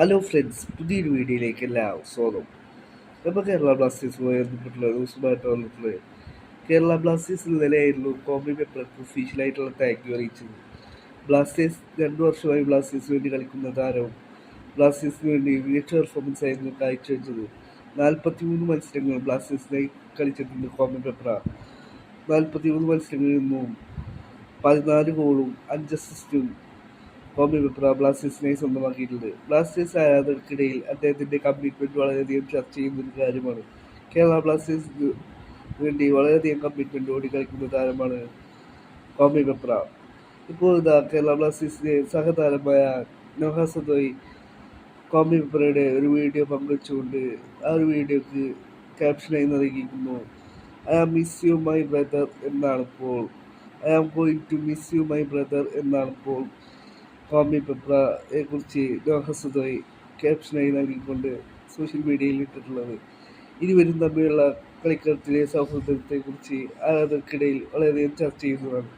Hello friends, പുതിയൊരു വീഡിയോയിലേക്ക് എല്ലാവരും സ്വാഗതം. നമ്മൾ കേരള ബ്ലാസ്റ്റേഴ്സുമായി ബന്ധപ്പെട്ടുള്ള ന്യൂസുമായിട്ട് വന്നിട്ടുള്ളത്. കേരള ബ്ലാസ്റ്റേഴ്സ് ഇന്നലെയായിരുന്നു കോമ്പി പെപ്പർക്ക് ഒഫീഷ്യലായിട്ടുള്ള താങ്ക് യു അറിയിച്ചത്. ബ്ലാസ്റ്റേഴ്സ് 2 വർഷമായി ബ്ലാസ്റ്റേഴ്സിന് വേണ്ടി കളിക്കുന്ന താരവും ബ്ലാസ്റ്റേഴ്സിന് വേണ്ടി മികച്ച പെർഫോമൻസ് ആയിരുന്നു കാഴ്ചവെച്ചത്. 43 മത്സരങ്ങൾ ബ്ലാസ്റ്റേഴ്സിനായി കളിച്ചിട്ടുണ്ട് കോമ്പി പെപ്ര. 43 മത്സരങ്ങളിൽ നിന്നും 14 ഗോളും 5 അസിസ്റ്റും കോമ്പി പെപ്ര ബ്ലാസ്റ്റേഴ്സിനായി സ്വന്തമാക്കിയിട്ടുണ്ട്. ബ്ലാസ്റ്റേഴ്സ് ആരാധകർക്കിടയിൽ അദ്ദേഹത്തിൻ്റെ കമ്മിറ്റ്മെൻറ്റ് വളരെയധികം ചർച്ച ചെയ്യുന്നൊരു കാര്യമാണ്. കേരള ബ്ലാസ്റ്റേഴ്സിന് വേണ്ടി വളരെയധികം കമ്മിറ്റ്മെൻറ്റോടെ കളിക്കുന്ന താരമാണ് കോമ്പി പെപ്ര. ഇപ്പോൾ ഇതാ കേരള ബ്ലാസ്റ്റേഴ്സിൻ്റെ സഹതാരമായ നോഹ സദോയ് കോമ്പി പെപ്രയുടെ ഒരു വീഡിയോ പങ്കുവച്ചുകൊണ്ട് ആ ഒരു വീഡിയോക്ക് ക്യാപ്ഷനായി നൽകിയിരിക്കുന്നു. I am miss you my brother എന്നാണിപ്പോൾ I am going to miss you my brother എന്നാണിപ്പോൾ കോമ്പി പെപ്രയെ കുറിച്ച് നോഹ സദോയ് ക്യാപ്ഷനായി നൽകിക്കൊണ്ട് സോഷ്യൽ മീഡിയയിൽ ഇട്ടിട്ടുള്ളത്. ഇരുവരും തമ്മിലുള്ള കളിക്കളത്തിലെ സൗഹൃദത്തെക്കുറിച്ച് ആരാധകർക്കിടയിൽ വളരെയധികം ചർച്ച ചെയ്യുന്നതാണ്.